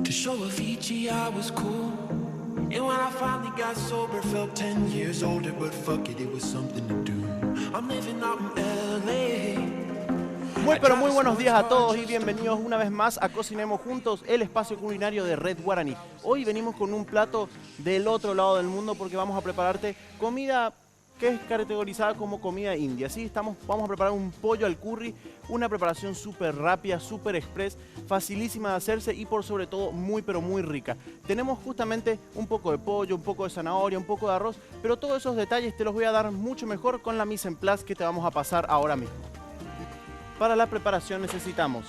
To show Avicii I was cool. And when I finally got sober, felt 10 years older, but fuck it, it was something to do. I'm living out in LA. Muy pero muy buenos días a todos y bienvenidos una vez más a Cocinemos Juntos, el espacio culinario de Red Guaraní. Hoy venimos con un plato del otro lado del mundo porque vamos a prepararte comida que es categorizada como comida india. ¿Sí? Vamos a preparar un pollo al curry, una preparación súper rápida, súper express, facilísima de hacerse y por sobre todo muy pero muy rica. Tenemos justamente un poco de pollo, un poco de zanahoria, un poco de arroz, pero todos esos detalles te los voy a dar mucho mejor con la mise en place que te vamos a pasar ahora mismo. Para la preparación necesitamos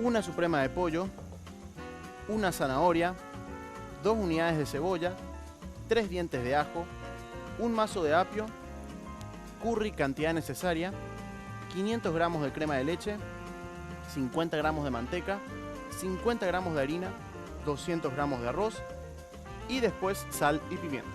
una suprema de pollo, una zanahoria, 2 unidades de cebolla, 3 dientes de ajo, un mazo de apio, curry cantidad necesaria, 500 gramos de crema de leche, 50 gramos de manteca, 50 gramos de harina, 200 gramos de arroz y después sal y pimienta.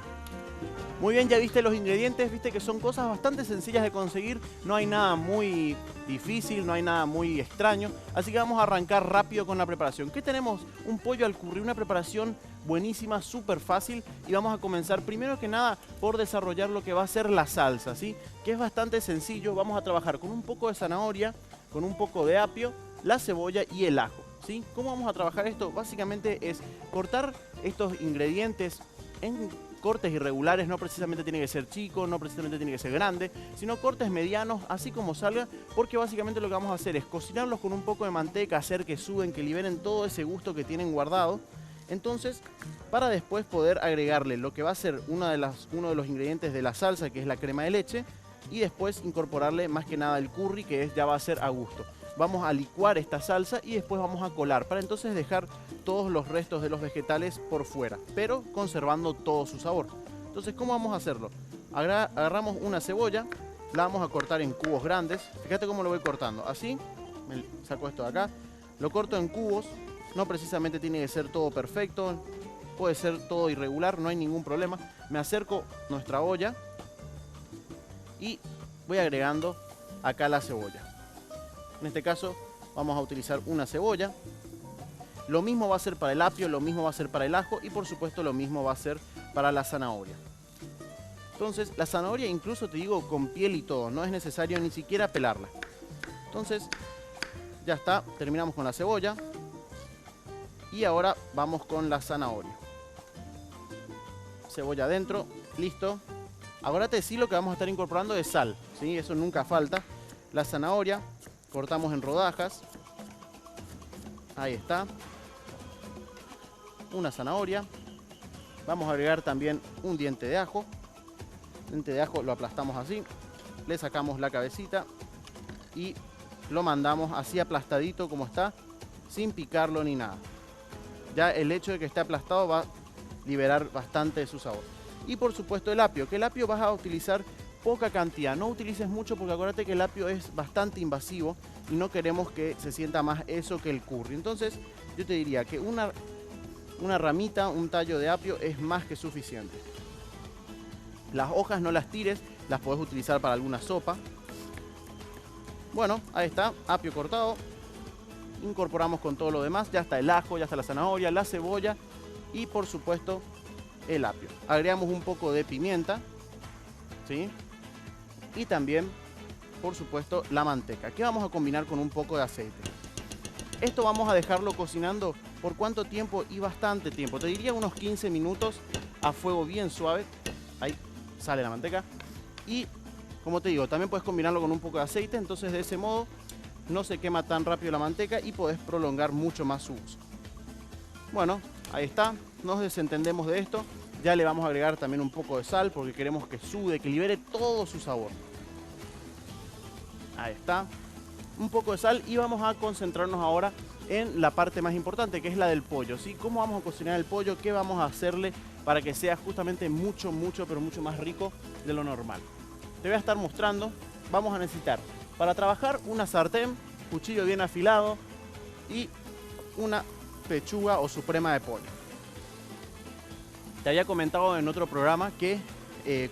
Muy bien, ya viste los ingredientes, viste que son cosas bastante sencillas de conseguir, no hay nada muy difícil, no hay nada muy extraño, así que vamos a arrancar rápido con la preparación. ¿Qué tenemos? Un pollo al curry, una preparación buenísima, súper fácil y vamos a comenzar primero que nada por desarrollar lo que va a ser la salsa, ¿sí? Que es bastante sencillo, vamos a trabajar con un poco de zanahoria, con un poco de apio, la cebolla y el ajo, ¿sí? ¿Cómo vamos a trabajar esto? Básicamente es cortar estos ingredientes en cortes irregulares, no precisamente tiene que ser chico, no precisamente tiene que ser grande, sino cortes medianos, así como salga, porque básicamente lo que vamos a hacer es cocinarlos con un poco de manteca, hacer que suben, que liberen todo ese gusto que tienen guardado. Entonces, para después poder agregarle lo que va a ser uno de los ingredientes de la salsa, que es la crema de leche, y después incorporarle más que nada el curry, que ya va a ser a gusto. Vamos a licuar esta salsa y después vamos a colar para entonces dejar todos los restos de los vegetales por fuera, pero conservando todo su sabor. Entonces, ¿cómo vamos a hacerlo? Agarramos una cebolla, la vamos a cortar en cubos grandes. Fíjate cómo lo voy cortando. Así, me saco esto de acá, lo corto en cubos. No precisamente tiene que ser todo perfecto, puede ser todo irregular, no hay ningún problema. Me acerco a nuestra olla y voy agregando acá la cebolla. En este caso vamos a utilizar una cebolla. Lo mismo va a ser para el apio, lo mismo va a ser para el ajo y por supuesto lo mismo va a ser para la zanahoria. Entonces la zanahoria incluso te digo con piel y todo, no es necesario ni siquiera pelarla. Entonces ya está, terminamos con la cebolla y ahora vamos con la zanahoria. Cebolla adentro, listo. Ahora sí lo que vamos a estar incorporando es sal, ¿sí? Eso nunca falta. La zanahoria cortamos en rodajas. Ahí está. Una zanahoria. Vamos a agregar también un diente de ajo. El diente de ajo lo aplastamos así. Le sacamos la cabecita y lo mandamos así aplastadito como está, sin picarlo ni nada. Ya el hecho de que esté aplastado va a liberar bastante de su sabor. Y por supuesto el apio, que el apio vas a utilizar poca cantidad, no utilices mucho porque acuérdate que el apio es bastante invasivo y no queremos que se sienta más eso que el curry. Entonces yo te diría que una ramita, un tallo de apio es más que suficiente. Las hojas no las tires, las podés utilizar para alguna sopa. Bueno, ahí está, apio cortado. Incorporamos con todo lo demás, ya está el ajo, ya está la zanahoria, la cebolla y por supuesto el apio. Agregamos un poco de pimienta, ¿sí? Y también, por supuesto, la manteca, que vamos a combinar con un poco de aceite. Esto vamos a dejarlo cocinando por cuánto tiempo y bastante tiempo. Te diría unos 15 minutos a fuego bien suave. Ahí sale la manteca. Y como te digo, también puedes combinarlo con un poco de aceite, entonces de ese modo no se quema tan rápido la manteca y podés prolongar mucho más su uso. Bueno, ahí está, nos desentendemos de esto. Ya le vamos a agregar también un poco de sal porque queremos que sude, que libere todo su sabor. Ahí está, un poco de sal y vamos a concentrarnos ahora en la parte más importante, que es la del pollo, ¿sí? ¿Cómo vamos a cocinar el pollo? ¿Qué vamos a hacerle para que sea justamente mucho más rico de lo normal? Te voy a estar mostrando. Vamos a necesitar para trabajar una sartén, cuchillo bien afilado y una pechuga o suprema de pollo. Te había comentado en otro programa que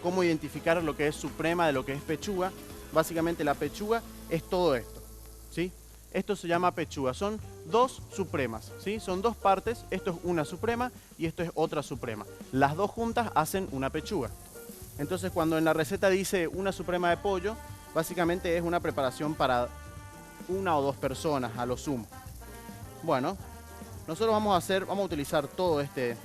cómo identificar lo que es suprema de lo que es pechuga. Básicamente la pechuga es todo esto, ¿sí? Esto se llama pechuga, son dos supremas, ¿sí? Son dos partes, esto es una suprema y esto es otra suprema. Las dos juntas hacen una pechuga. Entonces cuando en la receta dice una suprema de pollo, básicamente es una preparación para una o dos personas a lo sumo. Bueno, nosotros vamos a utilizar todo este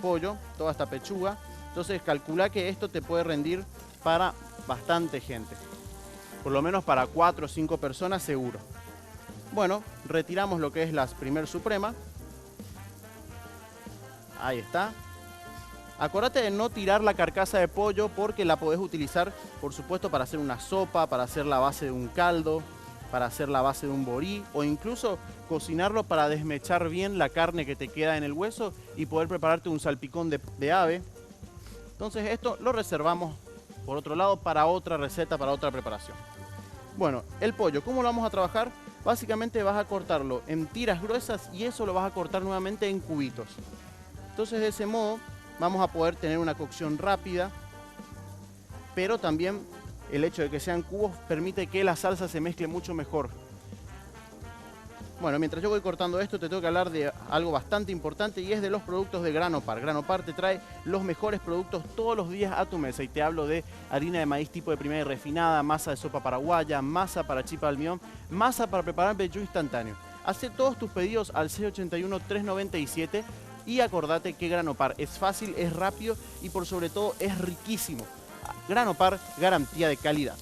pollo, toda esta pechuga. Entonces calcula que esto te puede rendir para bastante gente. Por lo menos para 4 o 5 personas seguro. Bueno, retiramos lo que es la primer suprema. Ahí está. Acordate de no tirar la carcasa de pollo porque la podés utilizar, por supuesto, para hacer una sopa, para hacer la base de un caldo, para hacer la base de un borí o incluso cocinarlo para desmechar bien la carne que te queda en el hueso y poder prepararte un salpicón de ave. Entonces esto lo reservamos, por otro lado, para otra receta, para otra preparación. Bueno, el pollo, ¿cómo lo vamos a trabajar? Básicamente vas a cortarlo en tiras gruesas y eso lo vas a cortar nuevamente en cubitos. Entonces de ese modo vamos a poder tener una cocción rápida, pero también el hecho de que sean cubos permite que la salsa se mezcle mucho mejor. Bueno, mientras yo voy cortando esto, te tengo que hablar de algo bastante importante y es de los productos de Granopar. Granopar te trae los mejores productos todos los días a tu mesa y te hablo de harina de maíz tipo de primera y refinada, masa de sopa paraguaya, masa para chipa de almidón, masa para preparar vellú instantáneo. Haz todos tus pedidos al 681-397 y acordate que Granopar es fácil, es rápido y por sobre todo es riquísimo. Granopar, garantía de calidad.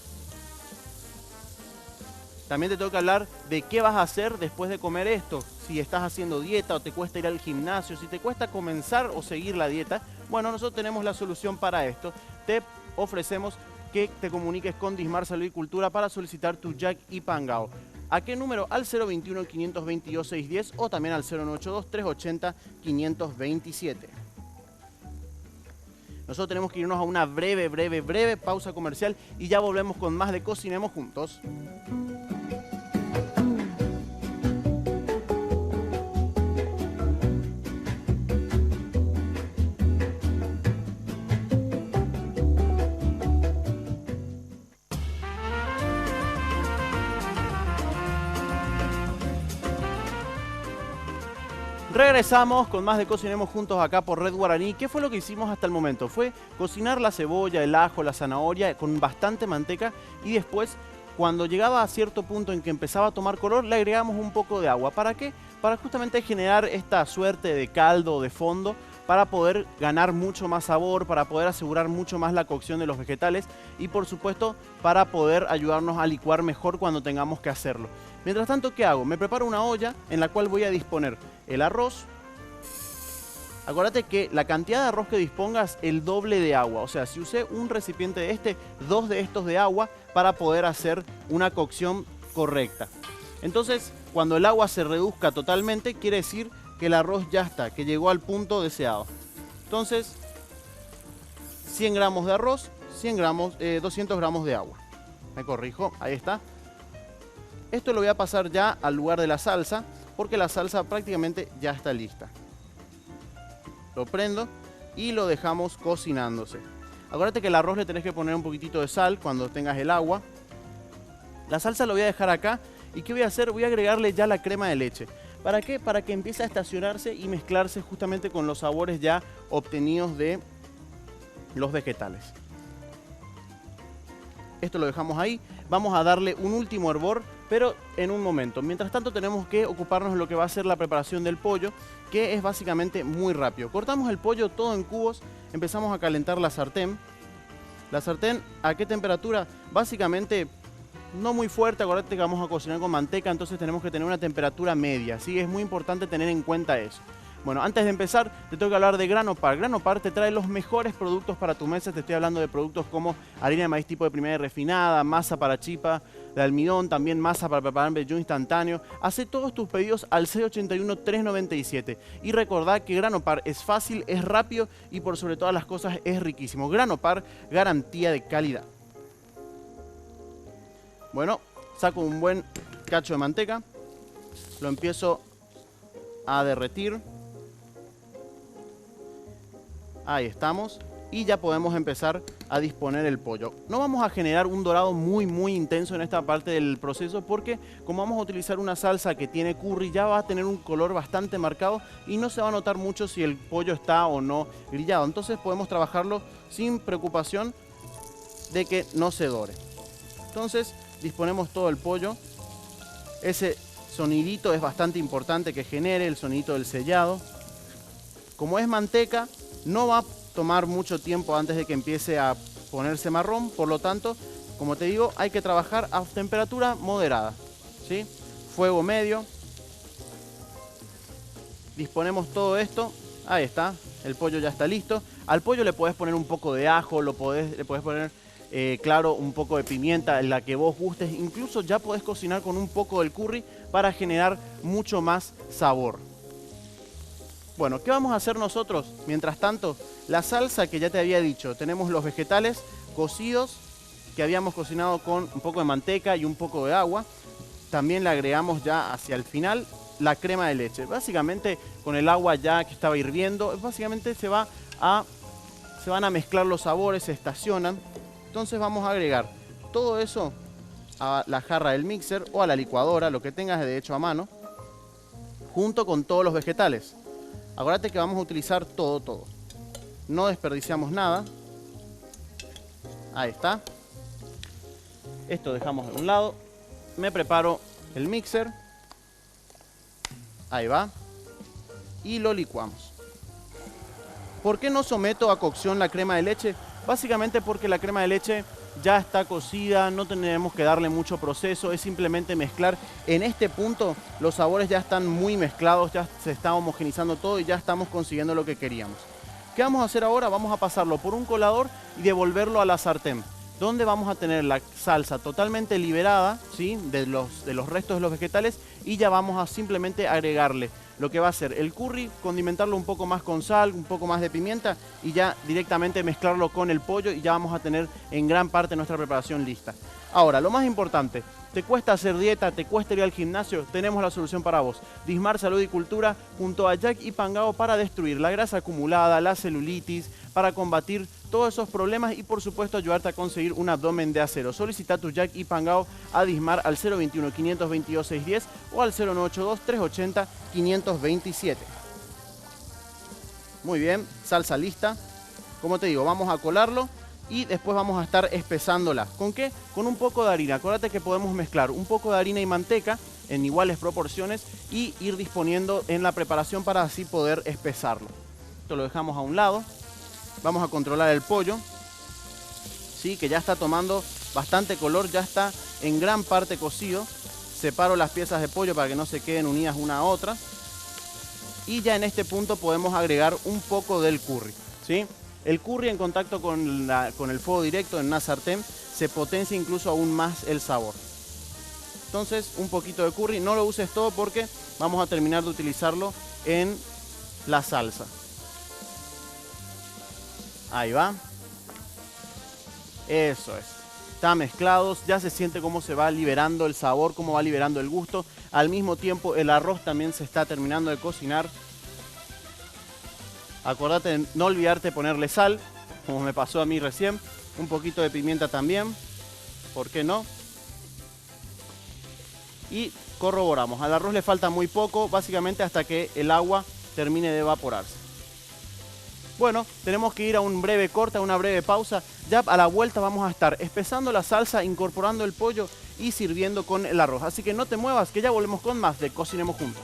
También te tengo que hablar de qué vas a hacer después de comer esto. Si estás haciendo dieta o te cuesta ir al gimnasio, si te cuesta comenzar o seguir la dieta, bueno, nosotros tenemos la solución para esto. Te ofrecemos que te comuniques con Dismar Salud y Cultura para solicitar tu Jack y Pangao. ¿A qué número? Al 021-522-610 o también al 092-380-527. Nosotros tenemos que irnos a una breve pausa comercial y ya volvemos con más de Cocinemos Juntos. Regresamos con más de Cocinemos Juntos acá por Red Guaraní. ¿Qué fue lo que hicimos hasta el momento? Fue cocinar la cebolla, el ajo, la zanahoria con bastante manteca y después, cuando llegaba a cierto punto en que empezaba a tomar color, le agregamos un poco de agua. ¿Para qué? Para justamente generar esta suerte de caldo o de fondo para poder ganar mucho más sabor, para poder asegurar mucho más la cocción de los vegetales y por supuesto para poder ayudarnos a licuar mejor cuando tengamos que hacerlo. Mientras tanto, ¿qué hago? Me preparo una olla en la cual voy a disponer el arroz. Acuérdate que la cantidad de arroz que dispongas, el doble de agua. O sea, si usé un recipiente de este, 2 de estos de agua para poder hacer una cocción correcta. Entonces, cuando el agua se reduzca totalmente, quiere decir que el arroz ya está, que llegó al punto deseado. Entonces, 100 gramos de arroz, 200 gramos de agua. Me corrijo, ahí está. Esto lo voy a pasar ya al lugar de la salsa, porque la salsa prácticamente ya está lista. Lo prendo y lo dejamos cocinándose. Acuérdate que el arroz le tenés que poner un poquitito de sal cuando tengas el agua. La salsa lo voy a dejar acá. ¿Y qué voy a hacer? Voy a agregarle ya la crema de leche. ¿Para qué? Para que empiece a estacionarse y mezclarse justamente con los sabores ya obtenidos de los vegetales. Esto lo dejamos ahí. Vamos a darle un último hervor, pero en un momento. Mientras tanto tenemos que ocuparnos de lo que va a ser la preparación del pollo, que es básicamente muy rápido. Cortamos el pollo todo en cubos, empezamos a calentar la sartén. La sartén, ¿a qué temperatura? Básicamente no muy fuerte, acuérdate que vamos a cocinar con manteca, entonces tenemos que tener una temperatura media, ¿sí? Es muy importante tener en cuenta eso. Bueno, antes de empezar, te tengo que hablar de Granopar. Granopar te trae los mejores productos para tu mesa. Te estoy hablando de productos como harina de maíz tipo de primera y refinada, masa para chipa de almidón, también masa para preparar vellú instantáneo. Hacé todos tus pedidos al 681-397. Y recordá que Granopar es fácil, es rápido y por sobre todas las cosas es riquísimo. Granopar, garantía de calidad. Bueno, saco un buen cacho de manteca. Lo empiezo a derretir. Ahí estamos. y ya podemos empezar a disponer el pollo. No vamos a generar un dorado muy intenso en esta parte del proceso porque como vamos a utilizar una salsa que tiene curry, ya va a tener un color bastante marcado y no se va a notar mucho si el pollo está o no grillado. Entonces podemos trabajarlo sin preocupación de que no se dore. Entonces disponemos todo el pollo. Ese sonidito es bastante importante que genere, el sonidito del sellado. Como es manteca, no va a tomar mucho tiempo antes de que empiece a ponerse marrón, por lo tanto, como te digo, hay que trabajar a temperatura moderada, ¿sí? Fuego medio. Disponemos todo esto, ahí está, el pollo ya está listo. Al pollo le podés poner un poco de ajo, le podés poner, claro, un poco de pimienta, en la que vos gustes. Incluso ya podés cocinar con un poco del curry para generar mucho más sabor. Bueno, ¿qué vamos a hacer nosotros? Mientras tanto, la salsa que ya te había dicho, tenemos los vegetales cocidos que habíamos cocinado con un poco de manteca y un poco de agua. También le agregamos ya hacia el final la crema de leche. Básicamente con el agua ya que estaba hirviendo, básicamente se van a mezclar los sabores, se estacionan. Entonces vamos a agregar todo eso a la jarra del mixer o a la licuadora, lo que tengas de hecho a mano, junto con todos los vegetales. Acuérdate que vamos a utilizar todo. No desperdiciamos nada. Ahí está. Esto dejamos de un lado. Me preparo el mixer. Ahí va. Y lo licuamos. ¿Por qué no someto a cocción la crema de leche? Básicamente porque la crema de leche ya está cocida, no tenemos que darle mucho proceso, es simplemente mezclar. En este punto los sabores ya están muy mezclados, ya se está homogenizando todo y ya estamos consiguiendo lo que queríamos. ¿Qué vamos a hacer ahora? Vamos a pasarlo por un colador y devolverlo a la sartén, donde vamos a tener la salsa totalmente liberada, ¿sí?, de los restos de los vegetales, y ya vamos a simplemente agregarle lo que va a ser el curry, condimentarlo un poco más con sal, un poco más de pimienta y ya directamente mezclarlo con el pollo y ya vamos a tener en gran parte nuestra preparación lista. Ahora, lo más importante, ¿te cuesta hacer dieta? ¿Te cuesta ir al gimnasio? Tenemos la solución para vos. Dismar Salud y Cultura junto a Jack y Pangao para destruir la grasa acumulada, la celulitis, para combatir todos esos problemas y por supuesto ayudarte a conseguir un abdomen de acero. Solicita tu Jack y Pangao a Dismar al 021 522 610 o al 0982 380 527. Muy bien, salsa lista. Como te digo, vamos a colarlo y después vamos a estar espesándola. ¿Con qué? Con un poco de harina. Acuérdate que podemos mezclar un poco de harina y manteca en iguales proporciones y ir disponiendo en la preparación para así poder espesarlo. Esto lo dejamos a un lado. Vamos a controlar el pollo, ¿sí?, que ya está tomando bastante color, ya está en gran parte cocido. Separo las piezas de pollo para que no se queden unidas una a otra. Y ya en este punto podemos agregar un poco del curry, ¿sí? El curry en contacto con el fuego directo en una sartén se potencia incluso aún más el sabor. Entonces un poquito de curry, no lo uses todo porque vamos a terminar de utilizarlo en la salsa. Ahí va. Eso es. Está mezclado, ya se siente cómo se va liberando el sabor, cómo va liberando el gusto. Al mismo tiempo el arroz también se está terminando de cocinar. Acordate de no olvidarte de ponerle sal, como me pasó a mí recién. Un poquito de pimienta también, ¿por qué no? Y corroboramos. Al arroz le falta muy poco, básicamente hasta que el agua termine de evaporarse. Bueno, tenemos que ir a un breve corte, a una breve pausa. Ya a la vuelta vamos a estar espesando la salsa, incorporando el pollo y sirviendo con el arroz. Así que no te muevas, que ya volvemos con más de Cocinemos Juntos.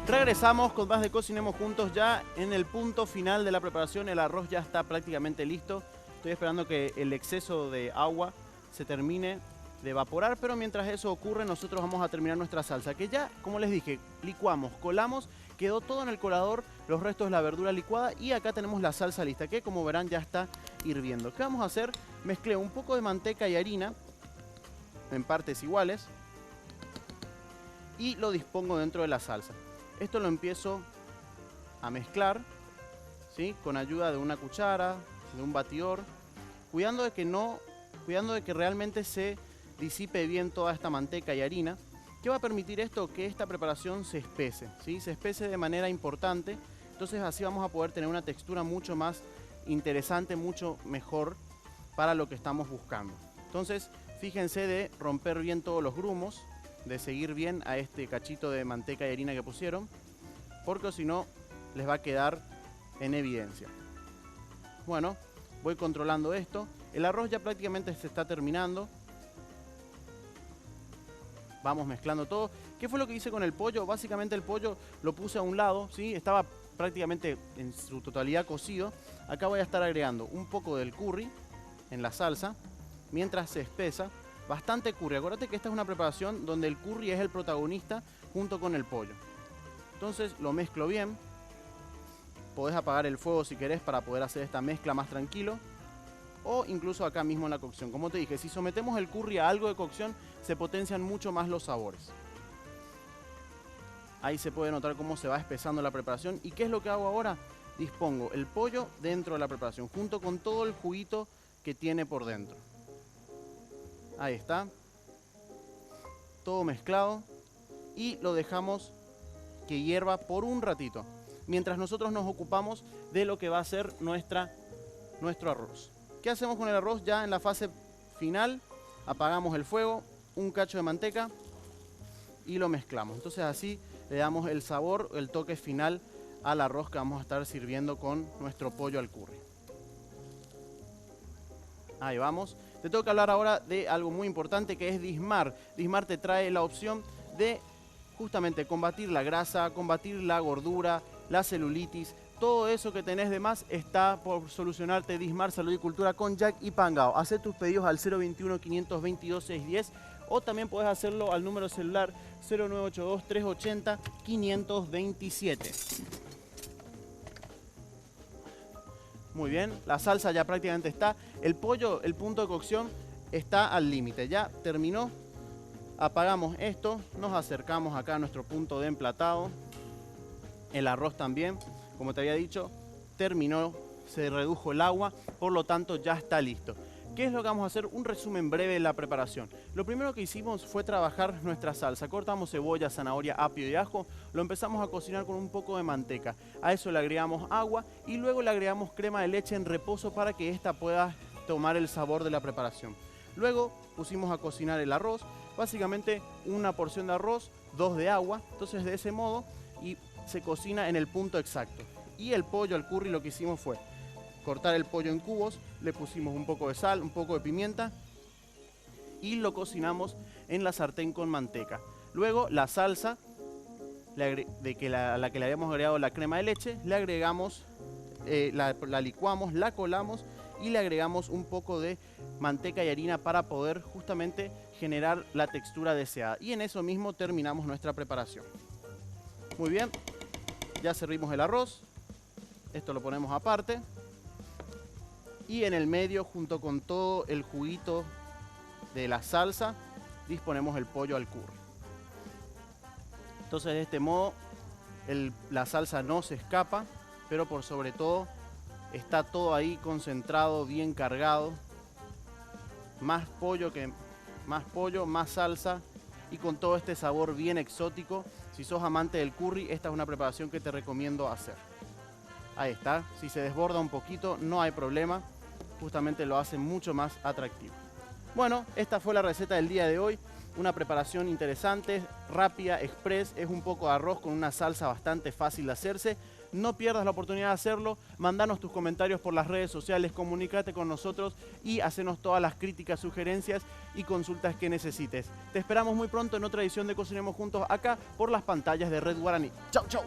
Regresamos con más de Cocinemos Juntos, ya en el punto final de la preparación. El arroz ya está prácticamente listo. Estoy esperando que el exceso de agua se termine de evaporar, pero mientras eso ocurre nosotros vamos a terminar nuestra salsa, que ya, como les dije, licuamos, colamos, quedó todo en el colador, los restos de la verdura licuada y acá tenemos la salsa lista, que como verán ya está hirviendo. ¿Qué vamos a hacer? Mezclé un poco de manteca y harina en partes iguales y lo dispongo dentro de la salsa. Esto lo empiezo a mezclar, ¿sí? Con ayuda de una cuchara, de un batidor, cuidando de que realmente se disipe bien toda esta manteca y harina. ¿Qué va a permitir esto? Que esta preparación se espese, ¿sí? Se espese de manera importante, entonces así vamos a poder tener una textura mucho más interesante, mucho mejor para lo que estamos buscando. Entonces, fíjense de romper bien todos los grumos, de seguir bien a este cachito de manteca y harina que pusieron, porque si no les va a quedar en evidencia. Bueno, voy controlando esto. El arroz ya prácticamente se está terminando. Vamos mezclando todo. ¿Qué fue lo que hice con el pollo? Básicamente el pollo lo puse a un lado, ¿sí? Estaba prácticamente en su totalidad cocido. Acá voy a estar agregando un poco del curry en la salsa mientras se espesa. Bastante curry. Acuérdate que esta es una preparación donde el curry es el protagonista junto con el pollo. Entonces lo mezclo bien. Podés apagar el fuego si querés para poder hacer esta mezcla más tranquilo. O incluso acá mismo en la cocción. Como te dije, si sometemos el curry a algo de cocción, se potencian mucho más los sabores. Ahí se puede notar cómo se va espesando la preparación. ¿Y qué es lo que hago ahora? Dispongo el pollo dentro de la preparación, junto con todo el juguito que tiene por dentro. Ahí está. Todo mezclado. Y lo dejamos que hierva por un ratito, mientras nosotros nos ocupamos de lo que va a ser nuestro arroz. ¿Qué hacemos con el arroz ya en la fase final? Apagamos el fuego, un cacho de manteca y lo mezclamos. Entonces así le damos el sabor, el toque final al arroz que vamos a estar sirviendo con nuestro pollo al curry. Ahí vamos. Te tengo que hablar ahora de algo muy importante que es Dismar. Dismar te trae la opción de justamente combatir la grasa, combatir la gordura, la celulitis. Todo eso que tenés de más está por solucionarte Dismar Salud y Cultura con Jack y Pangao. Haz tus pedidos al 021 522 610 o también podés hacerlo al número celular 0982 380 527. Muy bien, la salsa ya prácticamente está. El pollo, el punto de cocción está al límite. Ya terminó. Apagamos esto, nos acercamos acá a nuestro punto de emplatado. El arroz también, como te había dicho, terminó, se redujo el agua, por lo tanto ya está listo. ¿Qué es lo que vamos a hacer? Un resumen breve de la preparación. Lo primero que hicimos fue trabajar nuestra salsa. Cortamos cebolla, zanahoria, apio y ajo. Lo empezamos a cocinar con un poco de manteca. A eso le agregamos agua y luego le agregamos crema de leche en reposo para que ésta pueda tomar el sabor de la preparación. Luego pusimos a cocinar el arroz. Básicamente una porción de arroz, 2 de agua. Entonces de ese modo y se cocina en el punto exacto. Y el pollo al curry lo que hicimos fue cortar el pollo en cubos, le pusimos un poco de sal, un poco de pimienta y lo cocinamos en la sartén con manteca. Luego la salsa, a la que le habíamos agregado la crema de leche, le agregamos, la licuamos, la colamos y le agregamos un poco de manteca y harina para poder justamente generar la textura deseada. Y en eso mismo terminamos nuestra preparación. Muy bien, ya servimos el arroz, esto lo ponemos aparte. Y en el medio, junto con todo el juguito de la salsa, disponemos el pollo al curry. Entonces de este modo la salsa no se escapa, pero por sobre todo está todo ahí concentrado, bien cargado. Más pollo, más salsa y con todo este sabor bien exótico. Si sos amante del curry, esta es una preparación que te recomiendo hacer. Ahí está, si se desborda un poquito no hay problema, justamente lo hace mucho más atractivo. Bueno, esta fue la receta del día de hoy, una preparación interesante, rápida, express, es un poco de arroz con una salsa bastante fácil de hacerse. No pierdas la oportunidad de hacerlo, mandanos tus comentarios por las redes sociales, comunícate con nosotros y hacenos todas las críticas, sugerencias y consultas que necesites. Te esperamos muy pronto en otra edición de Cocinemos Juntos acá por las pantallas de Red Guaraní. ¡Chau, chau!